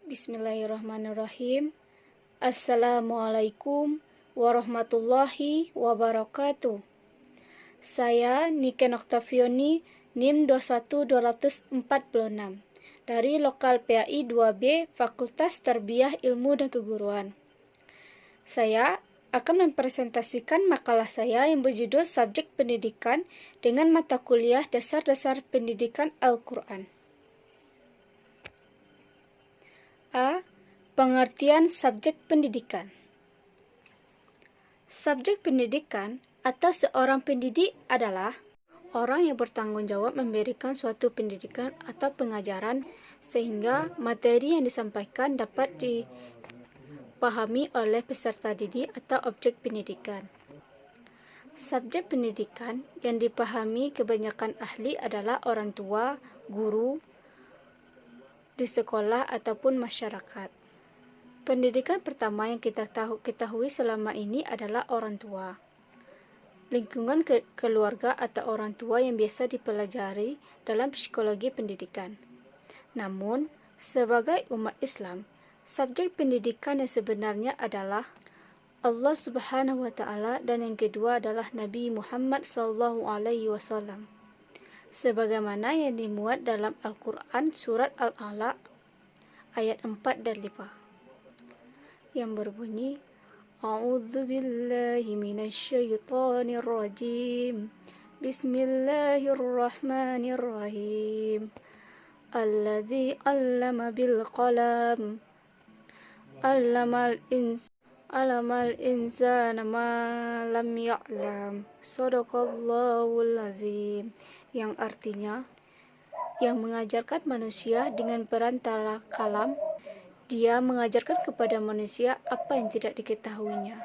Bismillahirrahmanirrahim. Assalamualaikum warahmatullahi wabarakatuh. Saya Niken Oktavioni, NIM 21246 dari Lokal PAI 2B Fakultas Tarbiyah Ilmu dan Keguruan. Saya akan mempresentasikan makalah saya yang berjudul Subjek Pendidikan dengan mata kuliah Dasar-Dasar Pendidikan Al-Quran. A. Pengertian subjek pendidikan. Subjek pendidikan atau seorang pendidik adalah orang yang bertanggung jawab memberikan suatu pendidikan atau pengajaran sehingga materi yang disampaikan dapat dipahami oleh peserta didik atau objek pendidikan. Subjek pendidikan yang dipahami kebanyakan ahli adalah orang tua, guru di sekolah ataupun masyarakat. Pendidikan pertama yang kita ketahui selama ini adalah orang tua. Lingkungan keluarga atau orang tua yang biasa dipelajari dalam psikologi pendidikan. Namun, sebagai umat Islam, subjek pendidikan yang sebenarnya adalah Allah Subhanahu wa taala dan yang kedua adalah Nabi Muhammad SAW. Sebagaimana yang dimuat dalam Al-Quran surat Al-Alaq ayat 4 dan 5 yang berbunyi A'udzu billahi minasyaitonir rajim. Bismillahirrahmanirrahim. Alladzi 'allama bil qalam. 'Allamal insana ma lam ya'lam. Shadaqallahul azim. Yang artinya yang mengajarkan manusia dengan perantara kalam. Dia mengajarkan kepada manusia apa yang tidak diketahuinya.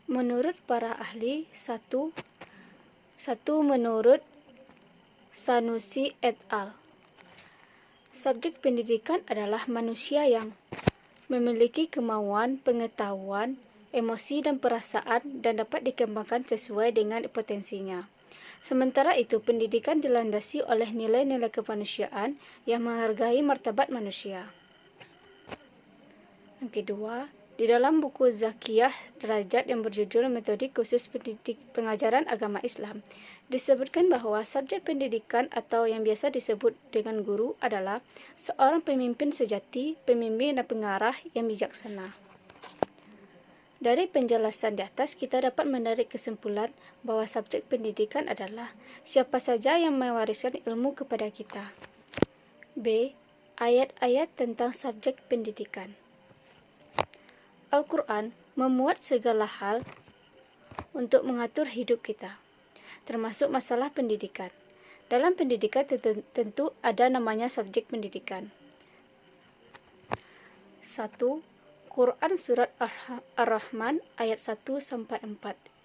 Menurut para ahli, satu menurut Sanusi et al. Subjek pendidikan adalah manusia yang memiliki kemauan, pengetahuan, emosi dan perasaan dan dapat dikembangkan sesuai dengan potensinya. Sementara itu, pendidikan dilandasi oleh nilai-nilai kemanusiaan yang menghargai martabat manusia. Yang kedua, di dalam buku Zakiyah Derajat yang berjudul Metode Khusus Pengajaran Agama Islam, disebutkan bahwa subjek pendidikan atau yang biasa disebut dengan guru adalah seorang pemimpin sejati, pembimbing dan pengarah yang bijaksana. Dari penjelasan di atas, kita dapat menarik kesimpulan bahwa subjek pendidikan adalah siapa saja yang mewariskan ilmu kepada kita. B. Ayat-ayat tentang subjek pendidikan. Al-Quran memuat segala hal untuk mengatur hidup kita, termasuk masalah pendidikan. Dalam pendidikan tentu ada namanya subjek pendidikan. 1. Quran Surat Ar-Rahman ayat 1-4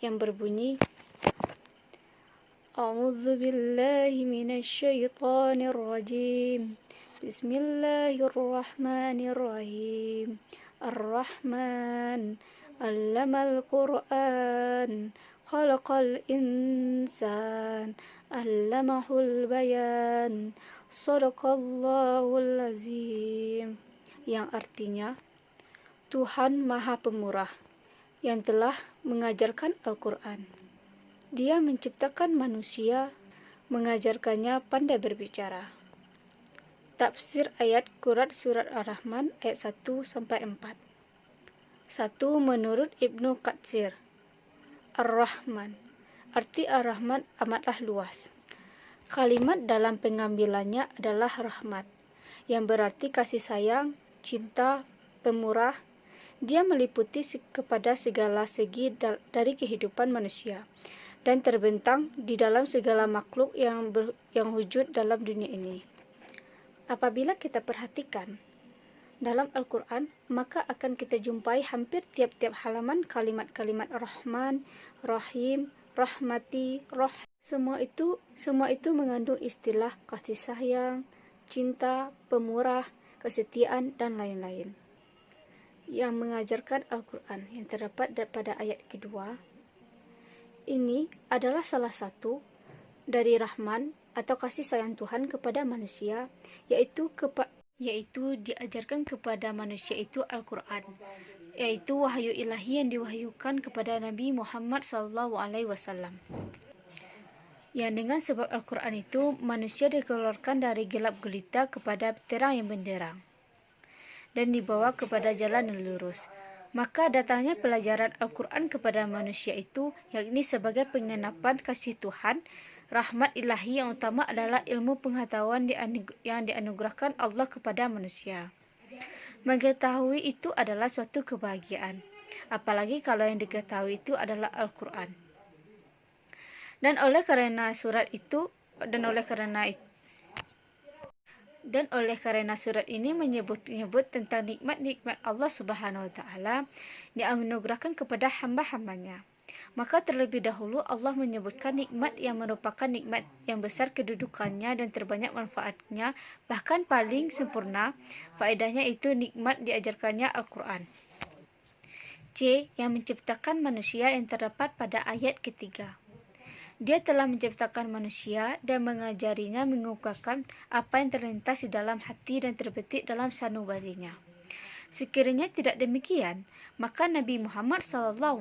yang berbunyi A'udzu billahi minasyaitonir rajim. Bismillahirrahmanirrahim. Ar-Rahman 'allamal Qur'an khalaqal insan 'allamahul bayan shadaqallahul azim. Yang artinya Tuhan Maha Pemurah yang telah mengajarkan Al-Quran. Dia menciptakan manusia, mengajarkannya pandai berbicara. Tafsir ayat Quran Surat Ar-Rahman ayat 1-4. 1. Menurut Ibnu Katsir, Ar-Rahman. Arti Ar-Rahman amatlah luas. Kalimat dalam pengambilannya adalah rahmat, yang berarti kasih sayang, cinta, pemurah. Dia meliputi kepada segala segi dari kehidupan manusia dan terbentang di dalam segala makhluk yang wujud dalam dunia ini. Apabila kita perhatikan dalam Al-Quran, maka akan kita jumpai hampir tiap-tiap halaman kalimat-kalimat Rahman, Rahim, Rahmati, Semua itu mengandung istilah kasih sayang, cinta, pemurah, kesetiaan, dan lain-lain. Yang mengajarkan Al-Quran yang terdapat pada ayat kedua, ini adalah salah satu dari Rahman atau kasih sayang Tuhan kepada manusia, yaitu diajarkan kepada manusia itu Al-Quran, yaitu wahyu ilahi yang diwahyukan kepada Nabi Muhammad SAW. Yang dengan sebab Al-Quran itu, manusia dikeluarkan dari gelap gulita kepada terang yang benderang dan dibawa kepada jalan yang lurus. Maka datangnya pelajaran Al-Quran kepada manusia itu, yakni sebagai pengenapan kasih Tuhan, rahmat ilahi yang utama adalah ilmu pengetahuan yang dianugerahkan Allah kepada manusia. Mengetahui itu adalah suatu kebahagiaan, apalagi kalau yang diketahui itu adalah Al-Quran. Dan oleh karena surat ini menyebut tentang nikmat-nikmat Allah Subhanahu wa taala yang dianugerahkan kepada hamba-hambanya. Maka terlebih dahulu Allah menyebutkan nikmat yang merupakan nikmat yang besar kedudukannya dan terbanyak manfaatnya, bahkan paling sempurna faedahnya, itu nikmat diajarkannya Al-Quran. C. Yang menciptakan manusia yang terdapat pada ayat ketiga. Dia telah menciptakan manusia dan mengajarinya mengungkapkan apa yang terlintas di dalam hati dan terbetik dalam sanubarinya. Sekiranya tidak demikian, maka Nabi Muhammad SAW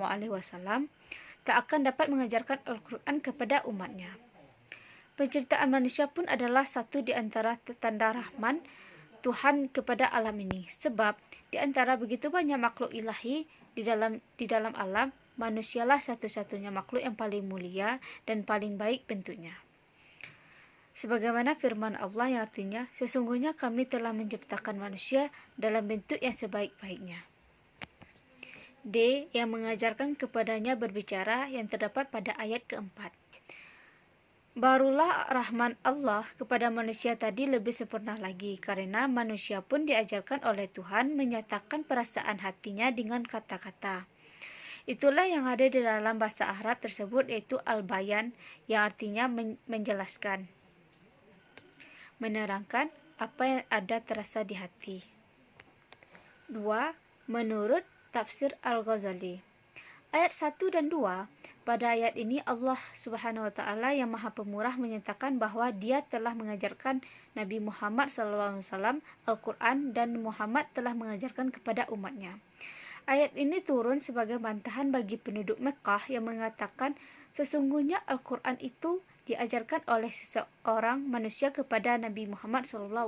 tak akan dapat mengajarkan Al-Quran kepada umatnya. Penciptaan manusia pun adalah satu di antara tanda rahman Tuhan kepada alam ini, sebab di antara begitu banyak makhluk ilahi di dalam alam, manusialah satu-satunya makhluk yang paling mulia dan paling baik bentuknya. Sebagaimana firman Allah yang artinya, sesungguhnya kami telah menciptakan manusia dalam bentuk yang sebaik-baiknya. D. Yang mengajarkan kepadanya berbicara yang terdapat pada ayat keempat. Barulah rahman Allah kepada manusia tadi lebih sempurna lagi, karena manusia pun diajarkan oleh Tuhan menyatakan perasaan hatinya dengan kata-kata. Itulah yang ada di dalam bahasa Arab tersebut, yaitu al-bayan, yang artinya menjelaskan, menerangkan apa yang ada terasa di hati. 2. Menurut tafsir Al-Ghazali, ayat 1 dan 2, pada ayat ini Allah Subhanahu wa taala yang Maha Pemurah menyatakan bahwa Dia telah mengajarkan Nabi Muhammad SAW Al-Quran dan Muhammad telah mengajarkan kepada umatnya. Ayat ini turun sebagai bantahan bagi penduduk Mekah yang mengatakan sesungguhnya Al-Quran itu diajarkan oleh seseorang manusia kepada Nabi Muhammad SAW.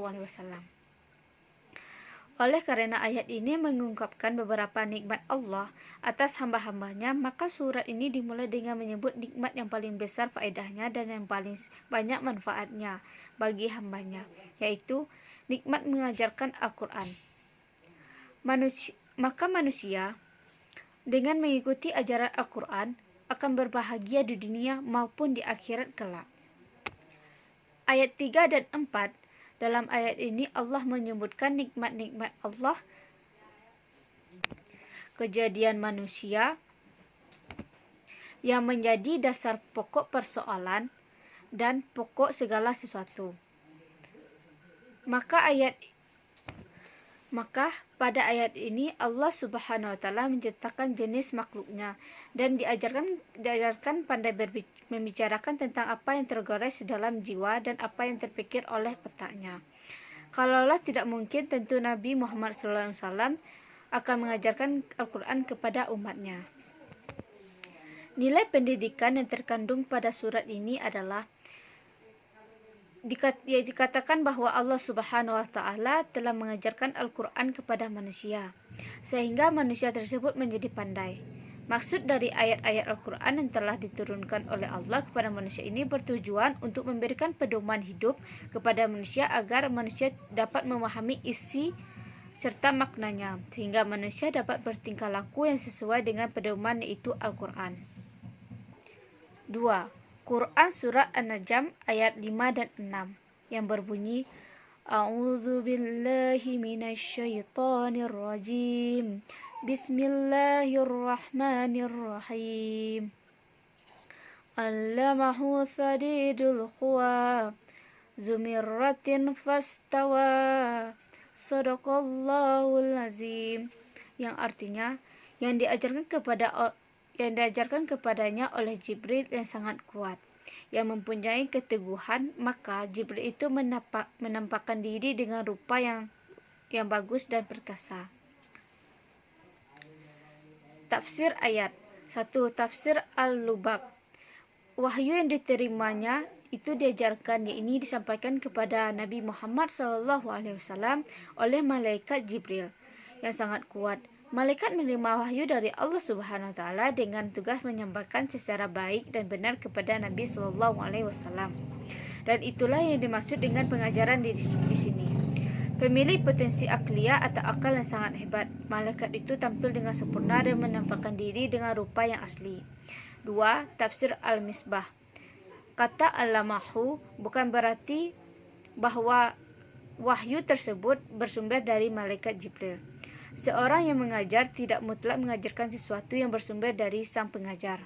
Oleh karena ayat ini mengungkapkan beberapa nikmat Allah atas hamba-hambanya, maka surat ini dimulai dengan menyebut nikmat yang paling besar faedahnya dan yang paling banyak manfaatnya bagi hambanya, yaitu nikmat mengajarkan Al-Quran. Maka manusia dengan mengikuti ajaran Al-Quran akan berbahagia di dunia maupun di akhirat kelak. Ayat 3 dan 4, dalam ayat ini Allah menyebutkan nikmat-nikmat Allah, kejadian manusia yang menjadi dasar pokok persoalan dan pokok segala sesuatu. Maka pada ayat ini Allah Subhanahu wa taala menciptakan jenis makhluknya dan diajarkan pandai membicarakan tentang apa yang tergores dalam jiwa dan apa yang terpikir oleh otaknya. Kalaulah tidak mungkin, tentu Nabi Muhammad SAW akan mengajarkan Al-Quran kepada umatnya. Nilai pendidikan yang terkandung pada surat ini adalah dikatakan bahwa Allah Subhanahu wa taala telah mengajarkan Al-Quran kepada manusia, sehingga manusia tersebut menjadi pandai. Maksud dari ayat-ayat Al-Quran yang telah diturunkan oleh Allah kepada manusia ini bertujuan untuk memberikan pedoman hidup kepada manusia agar manusia dapat memahami isi serta maknanya, sehingga manusia dapat bertingkah laku yang sesuai dengan pedoman, yaitu Al-Quran. 2. Quran Surah An-Najm ayat 5 dan 6 yang berbunyi, A'udzu billahi minasyaitonir rajim. Bismillahirrahmanirrahim. Allamahu sadidul quwa. Zumirratin fastawa. Shadaqallahul azim. Yang artinya, yang diajarkan kepadanya oleh Jibril yang sangat kuat, yang mempunyai keteguhan. Maka Jibril itu menampakkan diri dengan rupa yang yang bagus dan perkasa. Tafsir ayat 1. Tafsir Al-Lubab. Wahyu yang diterimanya itu diajarkan, yakni disampaikan kepada Nabi Muhammad SAW oleh malaikat Jibril yang sangat kuat. Malaikat menerima wahyu dari Allah Subhanahu wa taala dengan tugas menyampaikan secara baik dan benar kepada Nabi SAW. Dan itulah yang dimaksud dengan pengajaran di sini. Pemilik potensi akliyah atau akal yang sangat hebat. Malaikat itu tampil dengan sempurna dan menampakkan diri dengan rupa yang asli. 2. Tafsir Al-Misbah. Kata Al-Lamahu bukan berarti bahwa wahyu tersebut bersumber dari malaikat Jibril. Seorang yang mengajar tidak mutlak mengajarkan sesuatu yang bersumber dari sang pengajar.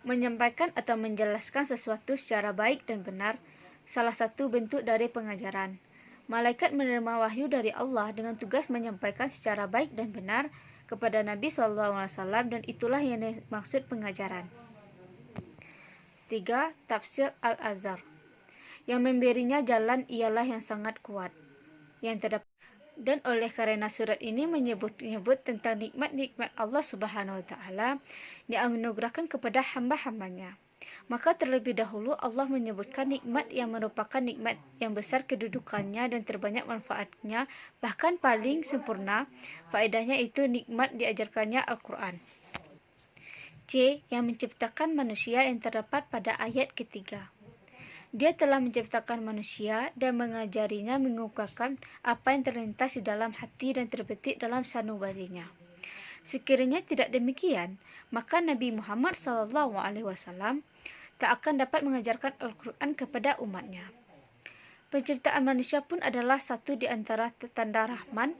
Menyampaikan atau menjelaskan sesuatu secara baik dan benar salah satu bentuk dari pengajaran. Malaikat menerima wahyu dari Allah dengan tugas menyampaikan secara baik dan benar kepada Nabi SAW, dan itulah yang dimaksud pengajaran. 3. Tafsir Al-Azhar. Yang memberinya jalan ialah yang sangat kuat, yang terdapat. Dan oleh karena surat ini menyebut tentang nikmat-nikmat Allah Subhanahu wa taala yang dianugerahkan kepada hamba-hambanya, maka terlebih dahulu Allah menyebutkan nikmat yang merupakan nikmat yang besar kedudukannya dan terbanyak manfaatnya, bahkan paling sempurna faedahnya, itu nikmat diajarkannya Al-Quran. C. Yang menciptakan manusia yang terdapat pada ayat ketiga. Dia telah menciptakan manusia dan mengajarinya mengungkapkan apa yang terlintas di dalam hati dan terbetik dalam sanubarinya. Sekiranya tidak demikian, maka Nabi Muhammad SAW tak akan dapat mengajarkan Al-Quran kepada umatnya. Penciptaan manusia pun adalah satu di antara tanda rahman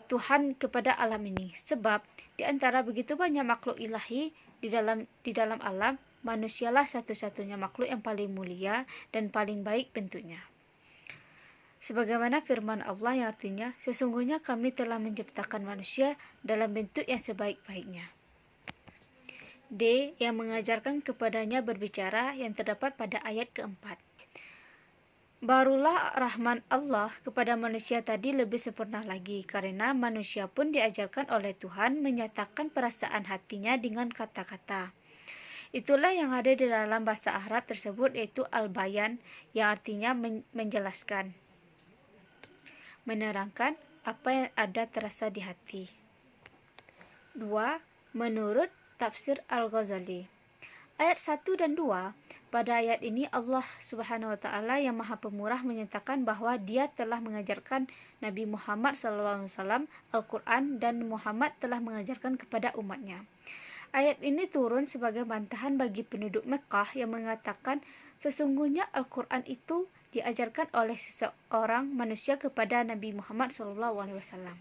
Tuhan kepada alam ini, sebab di antara begitu banyak makhluk ilahi di dalam alam, manusialah satu-satunya makhluk yang paling mulia dan paling baik bentuknya. Sebagaimana firman Allah yang artinya, sesungguhnya kami telah menciptakan manusia dalam bentuk yang sebaik-baiknya. D. Yang mengajarkan kepadanya berbicara yang terdapat pada ayat keempat. Barulah rahman Allah kepada manusia tadi lebih sempurna lagi, karena manusia pun diajarkan oleh Tuhan menyatakan perasaan hatinya dengan kata-kata. Itulah yang ada di dalam bahasa Arab tersebut, yaitu al-bayan, yang artinya menjelaskan, menerangkan apa yang ada terasa di hati. 2. Menurut tafsir Al-Ghazali. Ayat 1 dan 2, pada ayat ini Allah Subhanahu wa taala yang Maha Pemurah menyatakan bahwa Dia telah mengajarkan Nabi Muhammad SAW Al-Quran dan Muhammad telah mengajarkan kepada umatnya. Ayat ini turun sebagai bantahan bagi penduduk Mekah yang mengatakan sesungguhnya Al-Quran itu diajarkan oleh seseorang manusia kepada Nabi Muhammad SAW.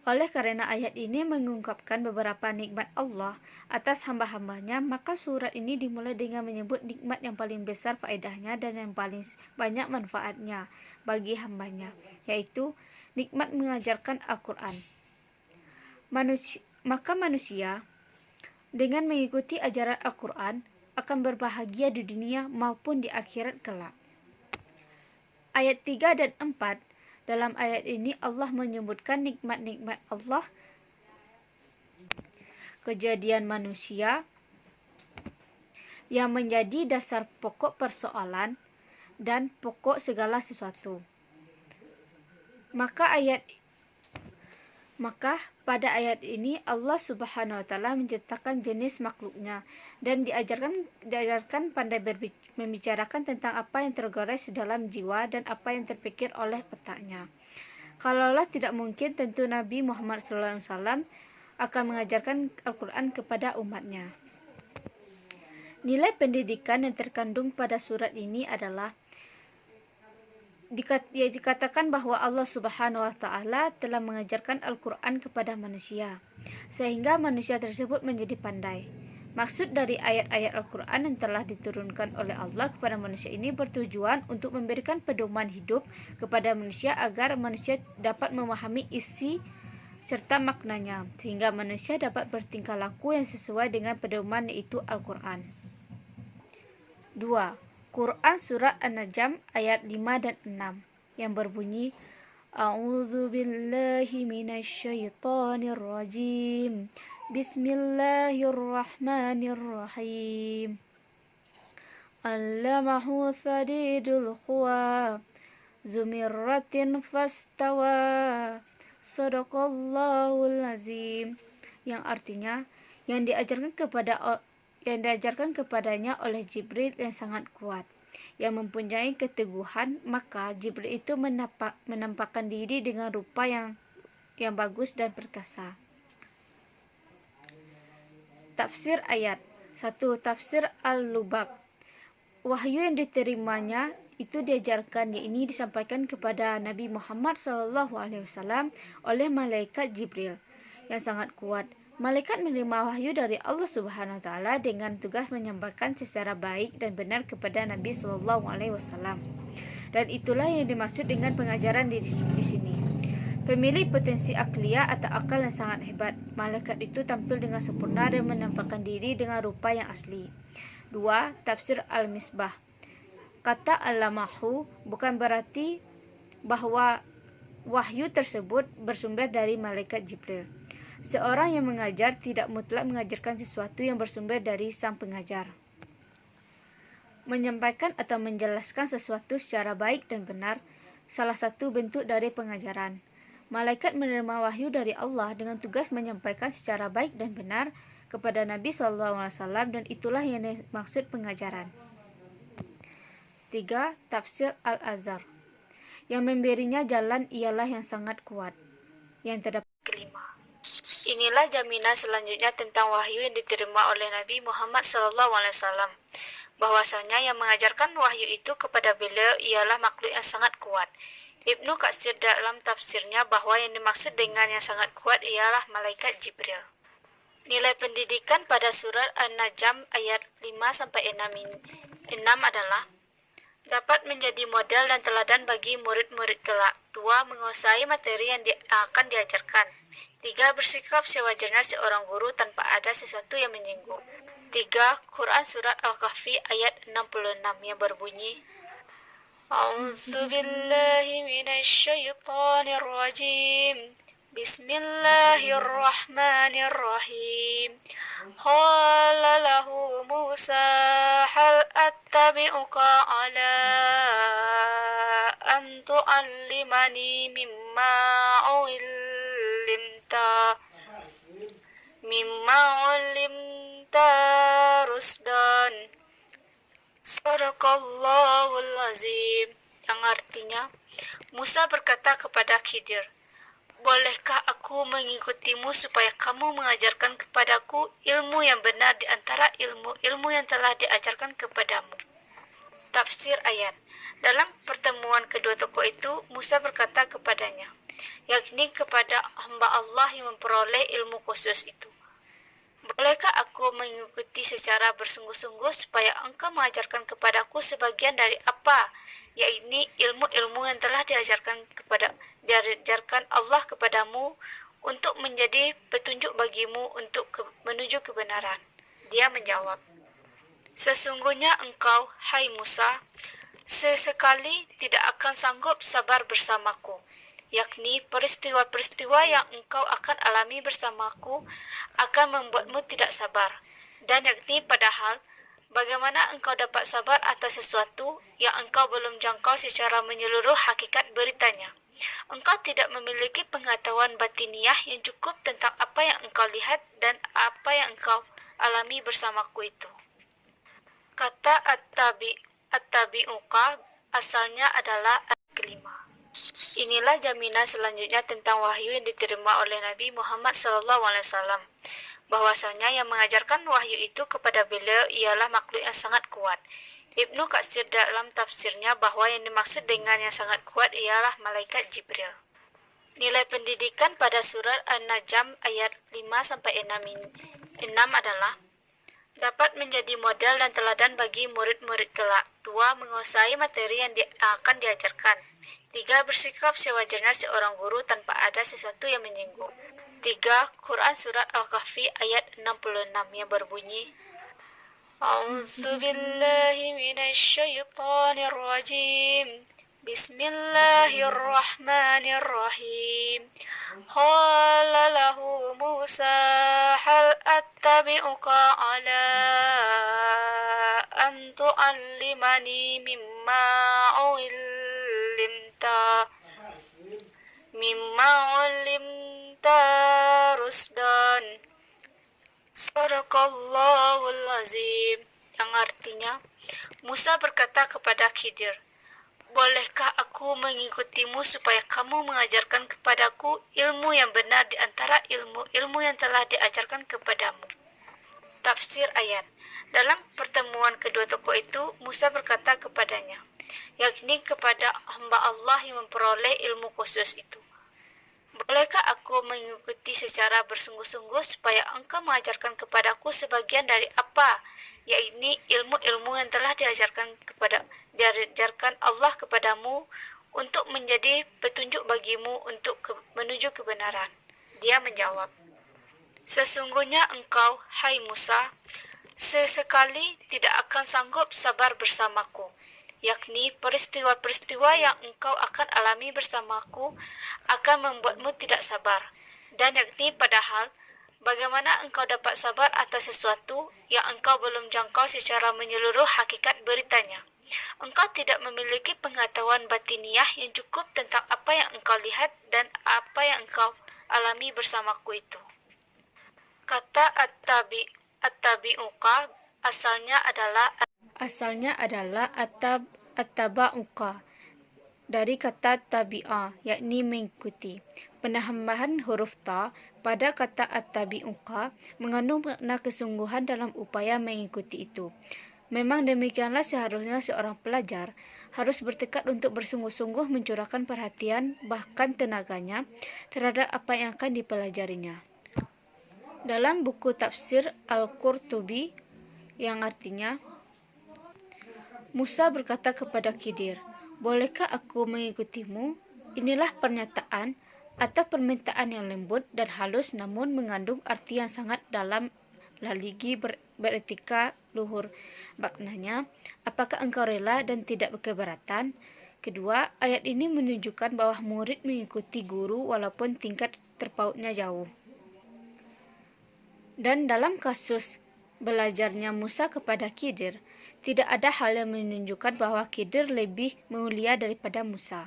Oleh karena ayat ini mengungkapkan beberapa nikmat Allah atas hamba-hambanya, maka surat ini dimulai dengan menyebut nikmat yang paling besar faedahnya dan yang paling banyak manfaatnya bagi hambanya, yaitu nikmat mengajarkan Al-Quran. Maka manusia dengan mengikuti ajaran Al-Quran akan berbahagia di dunia maupun di akhirat kelak. Ayat 3 dan 4, dalam ayat ini Allah menyebutkan nikmat-nikmat Allah, kejadian manusia yang menjadi dasar pokok persoalan dan pokok segala sesuatu. Maka pada ayat ini Allah Subhanahu wa taala menciptakan jenis makhluknya dan diajarkan pandai membicarakan tentang apa yang tergores dalam jiwa dan apa yang terpikir oleh otaknya. Kalaulah tidak mungkin, tentu Nabi Muhammad SAW akan mengajarkan Al-Quran kepada umatnya. Nilai pendidikan yang terkandung pada surat ini adalah dikatakan bahwa Allah Subhanahu wa taala telah mengajarkan Al-Quran kepada manusia, sehingga manusia tersebut menjadi pandai. Maksud dari ayat-ayat Al-Quran yang telah diturunkan oleh Allah kepada manusia ini bertujuan untuk memberikan pedoman hidup kepada manusia agar manusia dapat memahami isi serta maknanya, sehingga manusia dapat bertingkah laku yang sesuai dengan pedoman, yaitu Al-Quran. 2. Quran Surah An-Najm ayat 5 dan 6. yang berbunyi A'udzu billahi minasyaitonir rajim. Bismillahirrahmanirrahim. Allamahu sadidul quwa. Zumirratin fastawa. Shadaqallahul azim. Yang artinya yang diajarkan kepadanya oleh Jibril yang sangat kuat, yang mempunyai keteguhan. Maka Jibril itu menampakkan diri dengan rupa yang bagus dan perkasa. Tafsir ayat 1. Tafsir Al-Lubab. Wahyu yang diterimanya itu diajarkan, yakni disampaikan kepada Nabi Muhammad SAW oleh malaikat Jibril yang sangat kuat. Malaikat menerima wahyu dari Allah Subhanahu wa taala dengan tugas menyampaikan secara baik dan benar kepada Nabi SAW. Dan itulah yang dimaksud dengan pengajaran di sini. Pemilik potensi akliyah atau akal yang sangat hebat. Malaikat itu tampil dengan sempurna dan menampakkan diri dengan rupa yang asli. 2. Tafsir Al-Misbah. Kata allamahu bukan berarti bahwa wahyu tersebut bersumber dari malaikat Jibril. Seorang yang mengajar tidak mutlak mengajarkan sesuatu yang bersumber dari sang pengajar. Menyampaikan atau menjelaskan sesuatu secara baik dan benar salah satu bentuk dari pengajaran. Malaikat menerima wahyu dari Allah dengan tugas menyampaikan secara baik dan benar kepada Nabi SAW, dan itulah yang dimaksud pengajaran. 3. Tafsir Al-Azhar. Yang memberinya jalan ialah yang sangat kuat. Yang terdapat kelima. Inilah jaminan selanjutnya tentang wahyu yang diterima oleh Nabi Muhammad SAW, bahwasanya yang mengajarkan wahyu itu kepada beliau ialah makhluk yang sangat kuat. Ibnu Katsir dalam tafsirnya bahwa yang dimaksud dengan yang sangat kuat ialah malaikat Jibril. Nilai pendidikan pada surat An-Najm ayat 5-6 adalah dapat menjadi model dan teladan bagi murid-murid kelak. 2. Menguasai materi yang akan diajarkan. 3. Bersikap sewajarnya seorang guru tanpa ada sesuatu yang menyinggung. 3. Quran Surat Al-Kahfi ayat 66 yang berbunyi A'udzu billahi minasyaitonir rajim. Bismillahirrahmanirrahim. Qala lahu Musa hal attabi'uka ala an tu'allimani mimma ulimta rusdan. Shadaqallahul azim. Yang artinya, Musa berkata kepada Khidir, bolehkah aku mengikutimu supaya kamu mengajarkan kepadaku ilmu yang benar di antara ilmu-ilmu yang telah diajarkan kepadamu. Tafsir ayat. Dalam pertemuan kedua tokoh itu, Musa berkata kepadanya, yakni kepada hamba Allah yang memperoleh ilmu khusus itu, bolehkah aku mengikuti secara bersungguh-sungguh supaya engkau mengajarkan kepadaku sebagian dari apa, yakni ilmu-ilmu yang telah diajarkan Allah kepadamu untuk menjadi petunjuk bagimu untuk menuju kebenaran. Dia menjawab, sesungguhnya engkau, hai Musa, sesekali tidak akan sanggup sabar bersamaku, yakni peristiwa-peristiwa yang engkau akan alami bersamaku akan membuatmu tidak sabar. Dan yakni padahal, bagaimana engkau dapat sabar atas sesuatu yang engkau belum jangkau secara menyeluruh hakikat beritanya. Engkau tidak memiliki pengetahuan batiniah yang cukup tentang apa yang engkau lihat dan apa yang engkau alami bersamaku itu. Kata at-tabi'uka asalnya adalah kelima. Inilah jaminan selanjutnya tentang wahyu yang diterima oleh Nabi Muhammad SAW, bahwasanya yang mengajarkan wahyu itu kepada beliau ialah makhluk yang sangat kuat. Ibnu Katsir dalam tafsirnya bahwa yang dimaksud dengan yang sangat kuat ialah malaikat Jibril. Nilai pendidikan pada surat An-Najm ayat 5-6 adalah dapat menjadi model dan teladan bagi murid-murid kelak. 2. Menguasai materi yang akan diajarkan. 3. Bersikap sewajarnya seorang guru tanpa ada sesuatu yang menyinggung. 3. Quran Surat Al-Kahfi ayat 66 yang berbunyi A'udzu billahi minasyaitonir rajim. Bismillahirrahmanirrahim. Qala lahu Musa hal attabi'uka ala an tu'allimani mimma ulimta rusdan. Sadaqallahul azim. Yang artinya, Musa berkata kepada Khidir, "Bolehkah aku mengikutimu supaya kamu mengajarkan kepadaku ilmu yang benar di antara ilmu-ilmu yang telah diajarkan kepadamu?" Tafsir ayat. Dalam pertemuan kedua tokoh itu, Musa berkata kepadanya, yakni kepada hamba Allah yang memperoleh ilmu khusus itu, "Bolehkah aku mengikuti secara bersungguh-sungguh supaya engkau mengajarkan kepadaku sebagian dari apa, yakni ilmu-ilmu yang telah diajarkan Allah kepadamu untuk menjadi petunjuk bagimu untuk menuju kebenaran?" Dia menjawab, "Sesungguhnya engkau, hai Musa, sesekali tidak akan sanggup sabar bersamaku, yakni peristiwa-peristiwa yang engkau akan alami bersamaku akan membuatmu tidak sabar. Dan yakni padahal, bagaimana engkau dapat sabar atas sesuatu yang engkau belum jangkau secara menyeluruh hakikat beritanya? Engkau tidak memiliki pengetahuan batiniah yang cukup tentang apa yang engkau lihat dan apa yang engkau alami bersamaku itu." Kata at-tabi'uka asalnya adalah at-taba'uka dari kata tabi'a, yakni mengikuti. Penambahan huruf ta pada kata at-tabi'uka mengandung makna kesungguhan dalam upaya mengikuti itu. Memang demikianlah seharusnya seorang pelajar harus bertekad untuk bersungguh-sungguh mencurahkan perhatian bahkan tenaganya terhadap apa yang akan dipelajarinya. Dalam buku tafsir Al-Qurtubi yang artinya, Musa berkata kepada Khidir, "Bolehkah aku mengikutimu?" Inilah pernyataan atau permintaan yang lembut dan halus namun mengandung arti yang sangat dalam lagi beretika luhur. Maknanya, apakah engkau rela dan tidak keberatan? Kedua, ayat ini menunjukkan bahwa murid mengikuti guru walaupun tingkat terpautnya jauh. Dan dalam kasus belajarnya Musa kepada Khidir, tidak ada hal yang menunjukkan bahwa Khidir lebih mulia daripada Musa.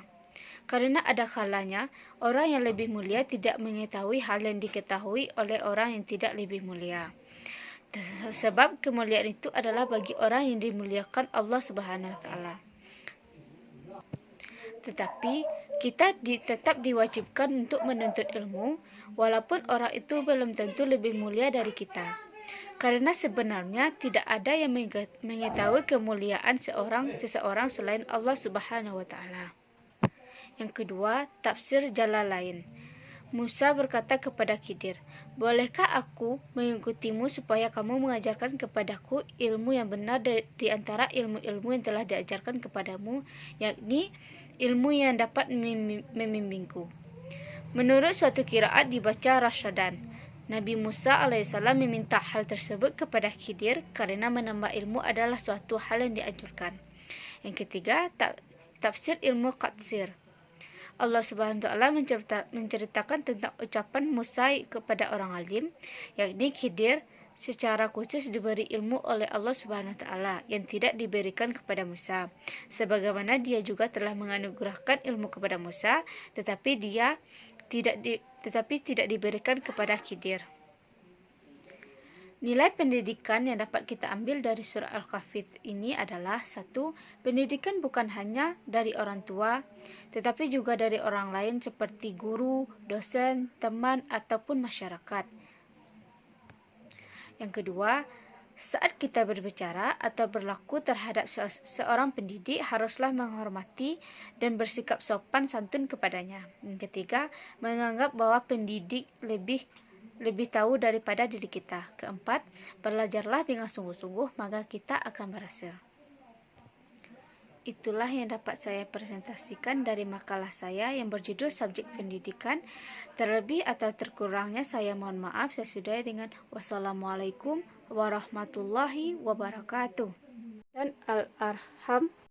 Karena ada kalanya, orang yang lebih mulia tidak mengetahui hal yang diketahui oleh orang yang tidak lebih mulia. Sebab kemuliaan itu adalah bagi orang yang dimuliakan Allah Subhanahu wa taala. Tetapi kita tetap diwajibkan untuk menuntut ilmu, walaupun orang itu belum tentu lebih mulia dari kita. Karena sebenarnya tidak ada yang mengetahui kemuliaan seseorang selain Allah Subhanahu wa taala. Yang kedua, tafsir Jalalain. Musa berkata kepada Khidir, "Bolehkah aku mengikutimu supaya kamu mengajarkan kepadaku ilmu yang benar di antara ilmu-ilmu yang telah diajarkan kepadamu, yakni ilmu yang dapat membimbingku?" Menurut suatu qiraat dibaca rasyadan. Nabi Musa alaihissalam meminta hal tersebut kepada Khidir karena menambah ilmu adalah suatu hal yang dianjurkan. Yang ketiga, tafsir ilmu qatsir. Allah Subhanahu wa taala menceritakan tentang ucapan Musa kepada orang alim, yakni Khidir secara khusus diberi ilmu oleh Allah Subhanahu wa taala yang tidak diberikan kepada Musa. Sebagaimana dia juga telah menganugerahkan ilmu kepada Musa, tetapi tidak diberikan kepada Khidir. Nilai pendidikan yang dapat kita ambil dari surah Al-Kahfi ini adalah: 1. Pendidikan bukan hanya dari orang tua, tetapi juga dari orang lain seperti guru, dosen, teman, ataupun masyarakat. Yang kedua, saat kita berbicara atau berlaku terhadap seorang pendidik, haruslah menghormati dan bersikap sopan santun kepadanya. Yang ketiga, menganggap bahwa pendidik lebih tahu daripada diri kita. Keempat, belajarlah dengan sungguh-sungguh, maka kita akan berhasil. Itulah yang dapat saya presentasikan dari makalah saya yang berjudul Subjek Pendidikan. Terlebih atau terkurangnya saya mohon maaf. Saya sudahi dengan wassalamualaikum warahmatullahi wabarakatuh. Dan Al-Arham